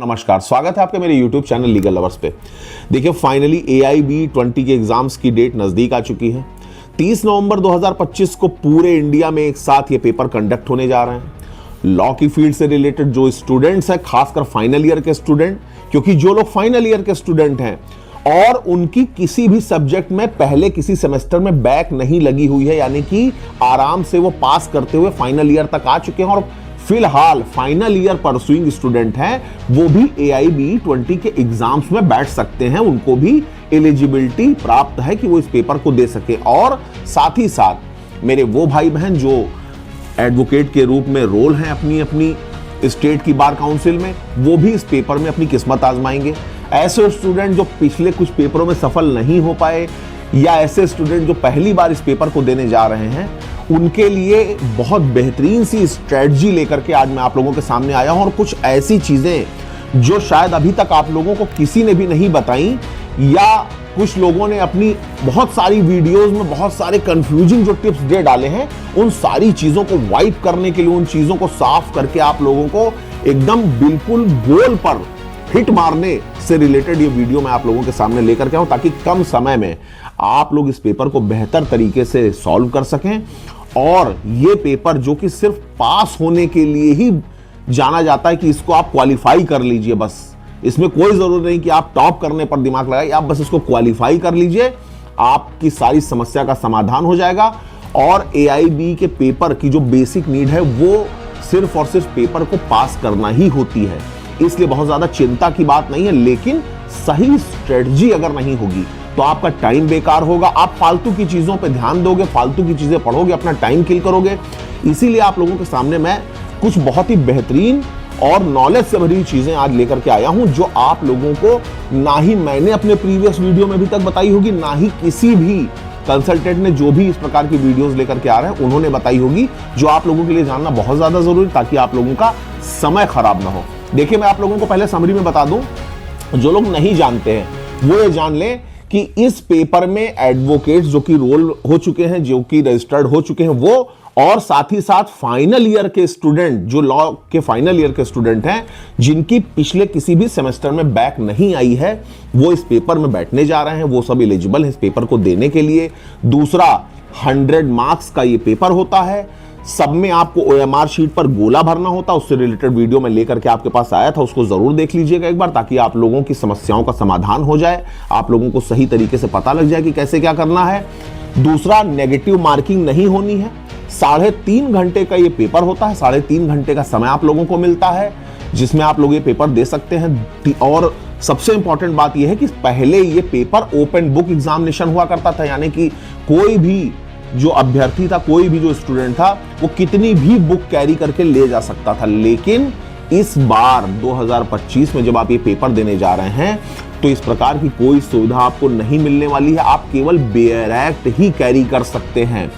नमस्कार, स्वागत है आपके मेरे YouTube चैनल लीगल लवर्स पे। देखिए, फाइनली AIB20 के एग्जाम्स की डेट नजदीक आ चुकी है। 30 नवंबर 2025 को पूरे इंडिया में एक साथ ये पेपर कंडक्ट होने जा रहे हैं। लॉ की फील्ड से रिलेटेड जो स्टूडेंट्स हैं, खासकर फाइनल ईयर के स्टूडेंट, क्योंकि जो लोग फाइनल ईयर के स्टूडेंट हैं और उनकी किसी भी सब्जेक्ट में पहले किसी सेमेस्टर में बैक नहीं लगी हुई है, यानी कि आराम से वो पास करते हुए फाइनल ईयर तक आ चुके हैं और फिलहाल फाइनल ईयर परसुइंग स्टूडेंट हैं, वो भी AIB20 के एग्जाम्स में बैठ सकते हैं। उनको भी एलिजिबिलिटी प्राप्त है कि वो इस पेपर को दे सके। और साथ ही साथ मेरे वो भाई बहन जो एडवोकेट के रूप में रोल हैं अपनी अपनी स्टेट की बार काउंसिल में, वो भी इस पेपर में अपनी किस्मत आजमाएंगे। ऐसे स्टूडेंट जो पिछले कुछ पेपरों में सफल नहीं हो पाए, या ऐसे स्टूडेंट जो पहली बार इस पेपर को देने जा रहे हैं, उनके लिए बहुत बेहतरीन सी स्ट्रेटजी लेकर के आज मैं आप लोगों के सामने आया हूं। और कुछ ऐसी चीजें जो शायद अभी तक आप लोगों को किसी ने भी नहीं बताई, या कुछ लोगों ने अपनी बहुत सारी वीडियोस में बहुत सारे कंफ्यूजिंग जो टिप्स दे डाले हैं, उन सारी चीजों को वाइप करने के लिए, उन चीजों को साफ करके आप लोगों को एकदम बिल्कुल गोल पर हिट मारने से रिलेटेड ये वीडियो मैं आप लोगों के सामने लेकर के आऊं, ताकि कम समय में आप लोग इस पेपर को बेहतर तरीके से सॉल्व कर सकें। और ये पेपर जो कि सिर्फ पास होने के लिए ही जाना जाता है कि इसको आप क्वालिफाई कर लीजिए, बस इसमें कोई जरूरत नहीं कि आप टॉप करने पर दिमाग लगाइए, आप बस इसको क्वालिफाई कर लीजिए, आपकी सारी समस्या का समाधान हो जाएगा। और AIB के पेपर की जो बेसिक नीड है वो सिर्फ और सिर्फ पेपर को पास करना ही होती है, इसलिए बहुत ज्यादा चिंता की बात नहीं है। लेकिन सही स्ट्रेटजी अगर नहीं होगी तो आपका टाइम बेकार होगा, आप फालतू की चीजों पे ध्यान दोगे, फालतू की चीजें पढ़ोगे, अपना टाइम किल करोगे। इसीलिए आप लोगों के सामने मैं कुछ बहुत ही बेहतरीन और नॉलेज से भरी चीजें आज लेकर के आया हूं, जो आप लोगों को ना ही मैंने अपने प्रीवियस वीडियो में अभी तक बताई होगी, ना ही किसी भी कंसल्टेंट ने जो भी इस प्रकार की वीडियोस लेकर के आ रहे हैं उन्होंने बताई होगी, जो आप लोगों के लिए जानना बहुत ज्यादा जरूरी, ताकि आप लोगों का समय खराब ना हो। देखिए, मैं आप लोगों को पहले समरी में बता दूं, जो लोग नहीं जानते हैं वो ये जान लें कि इस पेपर में एडवोकेट्स जो कि रोल हो चुके हैं, जो कि रजिस्टर्ड हो चुके हैं, वो और साथ ही साथ फाइनल ईयर के स्टूडेंट, जो लॉ के फाइनल ईयर के स्टूडेंट हैं, जिनकी पिछले किसी भी सेमेस्टर में बैक नहीं आई है, वो इस पेपर में बैठने जा रहे हैं। वो सब एलिजिबल है इस पेपर को देने के लिए। दूसरा, 100 मार्क्स का ये पेपर होता है। सब में आपको OMR शीट पर गोला भरना होता है। उससे रिलेटेड वीडियो में लेकर के आपके पास आया था, उसको जरूर देख लीजिएगा एक बार, ताकि आप लोगों की समस्याओं का समाधान हो जाए, आप लोगों को सही तरीके से पता लग जाए कि कैसे क्या करना है। दूसरा, नेगेटिव मार्किंग नहीं होनी है। 3.5 घंटे का ये पेपर होता है, 3.5 घंटे का समय आप लोगों को मिलता है, जिसमें आप लोग ये पेपर दे सकते हैं। और सबसे इंपॉर्टेंट बात यह है कि पहले ये पेपर ओपन बुक एग्जामिनेशन हुआ करता था, यानी कि कोई भी जो अभ्यर्थी था, कोई भी जो स्टूडेंट था, वो कितनी भी बुक कैरी करके ले जा सकता था। लेकिन इस बार 2025 में जब आप ये पेपर देने जा रहे हैं, तो इस प्रकार की कोई सुविधा आपको नहीं मिलने वाली है। आप केवल बेयर एक्ट ही कैरी कर सकते हैं।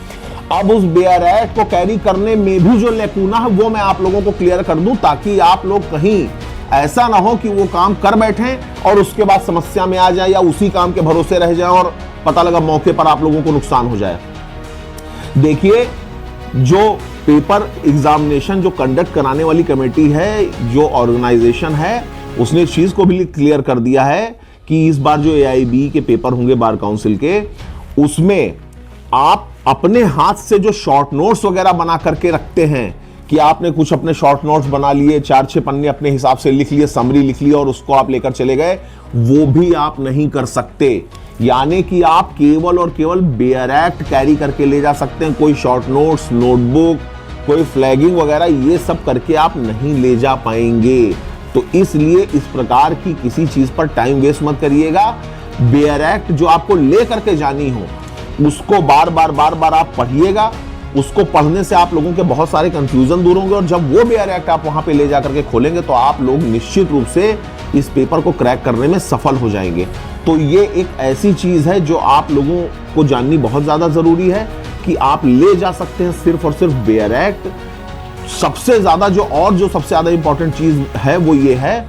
अब उस बेयर एक्ट को कैरी करने में भी जो लैकूना है, वो मैं आप लोगों को क्लियर कर दूं, ताकि आप लोग कहीं ऐसा ना हो कि वो काम कर बैठें और उसके बाद समस्या में आ जाए, या उसी काम के भरोसे रह जाए और पता लगा मौके पर आप लोगों को नुकसान हो जाए। देखिए, जो पेपर एग्जामिनेशन जो कंडक्ट कराने वाली कमेटी है, जो ऑर्गेनाइजेशन है, उसने इस चीज को भी क्लियर कर दिया है कि इस बार जो AIB के पेपर होंगे बार काउंसिल के, उसमें आप अपने हाथ से जो शॉर्ट नोट्स वगैरह बना करके रखते हैं, कि आपने कुछ अपने शॉर्ट नोट्स बना लिए, 4-6 पन्ने अपने हिसाब से लिख लिए, समरी लिख ली और उसको आप लेकर चले गए, वो भी आप नहीं कर सकते। यानी कि आप केवल और केवल बेयर एक्ट कैरी करके ले जा सकते हैं। कोई शॉर्ट नोट्स, नोटबुक, कोई फ्लैगिंग वगैरह, ये सब करके आप नहीं ले जा पाएंगे। तो इसलिए इस प्रकार की किसी चीज पर टाइम वेस्ट मत करिएगा। बेयर एक्ट जो आपको ले करके जानी हो, उसको बार बार आप पढ़िएगा। उसको पढ़ने से आप लोगों के बहुत सारे कंफ्यूजन दूर होंगे, और जब वो बेयर एक्ट आप वहां पे ले जा करके खोलेंगे, तो आप लोग निश्चित रूप से इस पेपर को क्रैक करने में सफल हो जाएंगे। तो ये एक ऐसी चीज है जो आप लोगों को जाननी बहुत ज्यादा जरूरी है, कि आप ले जा सकते हैं सिर्फ और सिर्फ बेयर एक्ट। सबसे ज्यादा जो सबसे ज्यादा इंपॉर्टेंट चीज है वो ये है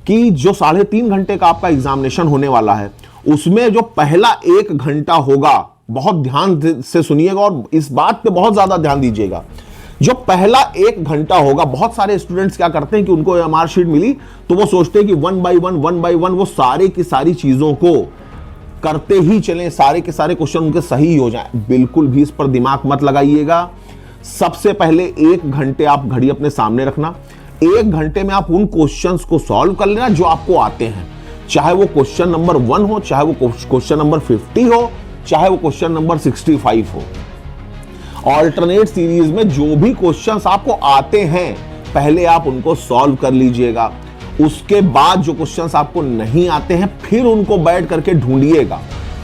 कि जो 3.5 घंटे का आपका एग्जामिनेशन होने वाला है, उसमें जो पहला 1 घंटा होगा, बहुत ध्यान से सुनिएगा और इस बात पे बहुत ज्यादा ध्यान दीजिएगा जो पहला 1 घंटा होगा, बहुत सारे स्टूडेंट्स क्या करते हैं कि उनको एमआर शीट मिली तो वो सोचते हैं कि 1 बाय 1 वो सारे की सारी चीजों को करते ही चलें, सारे के सारे क्वेश्चन उनके सही हो जाएं। बिल्कुल भी इस पर दिमाग मत लगाइएगा। सबसे पहले 1 घंटे आप घड़ी अपने सामने रखना, 1 घंटे में आप उन क्वेश्चंस को सॉल्व कर लेना जो आपको आते हैं, चाहे वो क्वेश्चन नंबर 1 हो, चाहे वो क्वेश्चन नंबर 50 हो, चाहे वो क्वेश्चन नंबर 65 हो। ऑल्टरनेट सीरीज में जो भी क्वेश्चंस आपको आते हैं पहले आप उनको सॉल्व कर लीजिएगा। उसके बाद जो क्वेश्चंस आपको नहीं आते हैं फिर उनको बैठ करके ढूंढिएगा,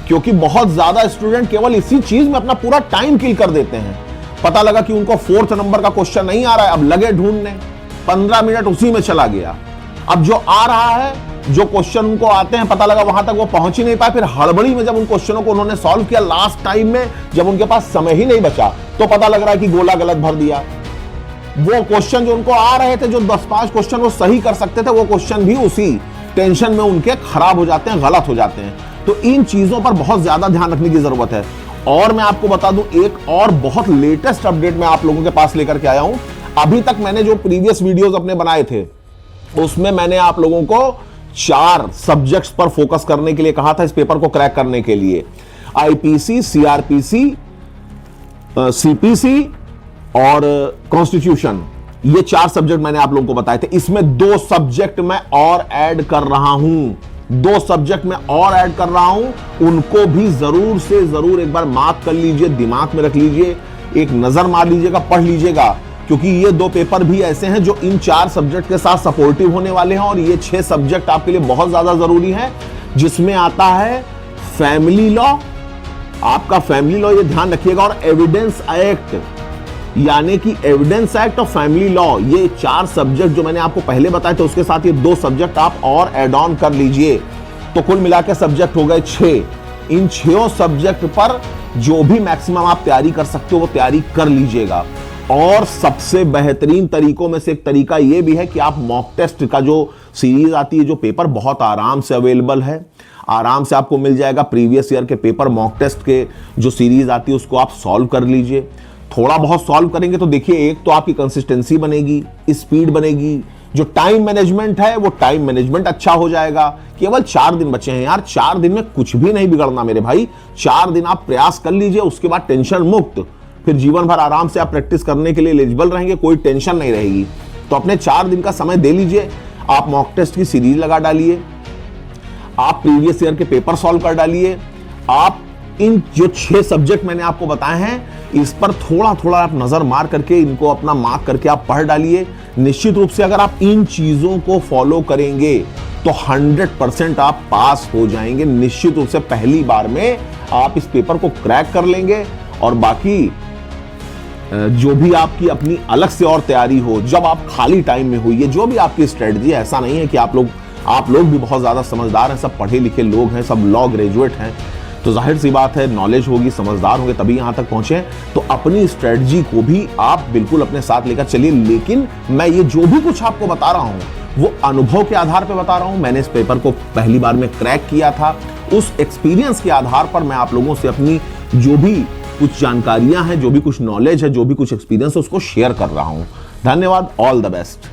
क्योंकि बहुत ज्यादा स्टूडेंट केवल इसी चीज में अपना पूरा टाइम किल कर देते हैं। पता लगा कि उनको 4th नंबर का क्वेश्चन नहीं आ रहा है, अब लगे ढूंढने, 15 मिनट उसी में चला गया। अब जो आ रहा है, जो क्वेश्चन उनको आते हैं, पता लगा वहां तक वो पहुंच ही नहीं पाए, फिर हड़बड़ी में जब उन क्वेश्चनों को उन्होंने सॉल्व किया लास्ट टाइम में, जब उनके पास समय ही नहीं बचा, तो पता लग रहा है कि गोला गलत भर दिया। वो क्वेश्चन जो उनको आ रहे थे, जो 10-5 क्वेश्चन वो सही कर सकते थे, वो क्वेश्चन भी उसी टेंशन में उनके खराब हो जाते हैं, गलत हो जाते हैं। तो इन चीजों पर बहुत ज्यादा ध्यान रखने की जरूरत है। और मैं आपको बता दूं, एक और बहुत लेटेस्ट अपडेट मैं आप लोगों के पास लेकर के आया हूं। अभी तक मैंने जो प्रीवियस वीडियोस अपने बनाए थे उसमें मैंने आप लोगों को 4 सब्जेक्ट्स पर फोकस करने के लिए कहा था इस पेपर को क्रैक करने के लिए। आईपीसी, सीआरपीसी, सीपीसी और कॉन्स्टिट्यूशन, ये 4 सब्जेक्ट मैंने आप लोगों को बताए थे। इसमें 2 सब्जेक्ट मैं और ऐड कर रहा हूं, 2 सब्जेक्ट मैं और ऐड कर रहा हूं। उनको भी जरूर से जरूर एक बार मार्क कर लीजिए, दिमाग में रख लीजिए, एक नजर मार लीजिएगा, पढ़ लीजिएगा, क्योंकि ये 2 पेपर भी ऐसे हैं जो इन 4 सब्जेक्ट के साथ सपोर्टिव होने वाले हैं। और ये 6 सब्जेक्ट आपके लिए बहुत ज्यादा जरूरी है, जिसमें आता है फैमिली लॉ, आपका फैमिली लॉ, ये ध्यान रखिएगा, और एविडेंस एक्ट, यानी कि एविडेंस एक्ट और फैमिली लॉ, ये 4 सब्जेक्ट जो मैंने आपको पहले बताए थे, उसके साथ ये 2 सब्जेक्ट आप और ऐड ऑन कर लीजिए। तो कुल मिलाकर सब्जेक्ट हो गए 6। इन 6 सब्जेक्ट पर जो भी मैक्सिमम आप तैयारी कर सकते हो वो तैयारी कर लीजिएगा। और सबसे बेहतरीन तरीकों में से एक तरीका यह भी है कि आप मॉक टेस्ट का जो सीरीज आती है, जो पेपर बहुत आराम से अवेलेबल है, आराम से आपको मिल जाएगा। प्रीवियस ईयर के पेपर मॉक टेस्ट के जो सीरीज आती है उसको आप सॉल्व कर लीजिए। थोड़ा बहुत सॉल्व करेंगे तो देखिए, एक तो आपकी कंसिस्टेंसी बनेगी, स्पीड बनेगी, जो टाइम मैनेजमेंट है वो टाइम मैनेजमेंट अच्छा हो जाएगा। केवल 4 दिन बचे हैं यार, 4 दिन में कुछ भी नहीं बिगड़ना मेरे भाई। 4 दिन आप प्रयास कर लीजिए, उसके बाद टेंशन मुक्त, फिर जीवन भर आराम से आप प्रैक्टिस करने के लिए एलिजिबल रहेंगे, कोई टेंशन नहीं रहेगी। तो अपने 4 दिन का समय दे लीजिए, आप मॉक टेस्ट की सीरीज लगा डालिए, आप प्रीवियस ईयर के पेपर सॉल्व कर डालिए, आप इन जो 6 सब्जेक्ट मैंने आपको बताए हैं इस पर थोड़ा थोड़ा आप नजर मार करके इनको अपना मार्क करके आप पढ़ डालिए। निश्चित रूप से अगर आप इन चीजों को फॉलो करेंगे तो 100% आप पास हो जाएंगे। निश्चित रूप से पहली बार में आप इस पेपर को क्रैक कर लेंगे। और बाकी जो भी आपकी अपनी अलग से और तैयारी हो, जब आप खाली टाइम में हुई है, जो भी आपकी स्ट्रेटजी है, ऐसा नहीं है कि आप लोग भी बहुत ज्यादा समझदार हैं, सब पढ़े लिखे लोग हैं, सब लॉ ग्रेजुएट हैं, तो जाहिर सी बात है नॉलेज होगी, समझदार होंगे तभी यहां तक पहुंचे। तो अपनी स्ट्रेटजी को भी आप बिल्कुल अपने साथ लेकर चलिए। लेकिन मैं ये जो भी कुछ आपको बता रहा हूं वो अनुभव के आधार पर बता रहा हूं। मैंने इस पेपर को पहली बार में क्रैक किया था, उस एक्सपीरियंस के आधार पर मैं आप लोगों से अपनी जो भी कुछ जानकारियां हैं, जो भी कुछ नॉलेज है, जो भी कुछ एक्सपीरियंस है, उसको शेयर कर रहा हूं। धन्यवाद, ऑल द बेस्ट।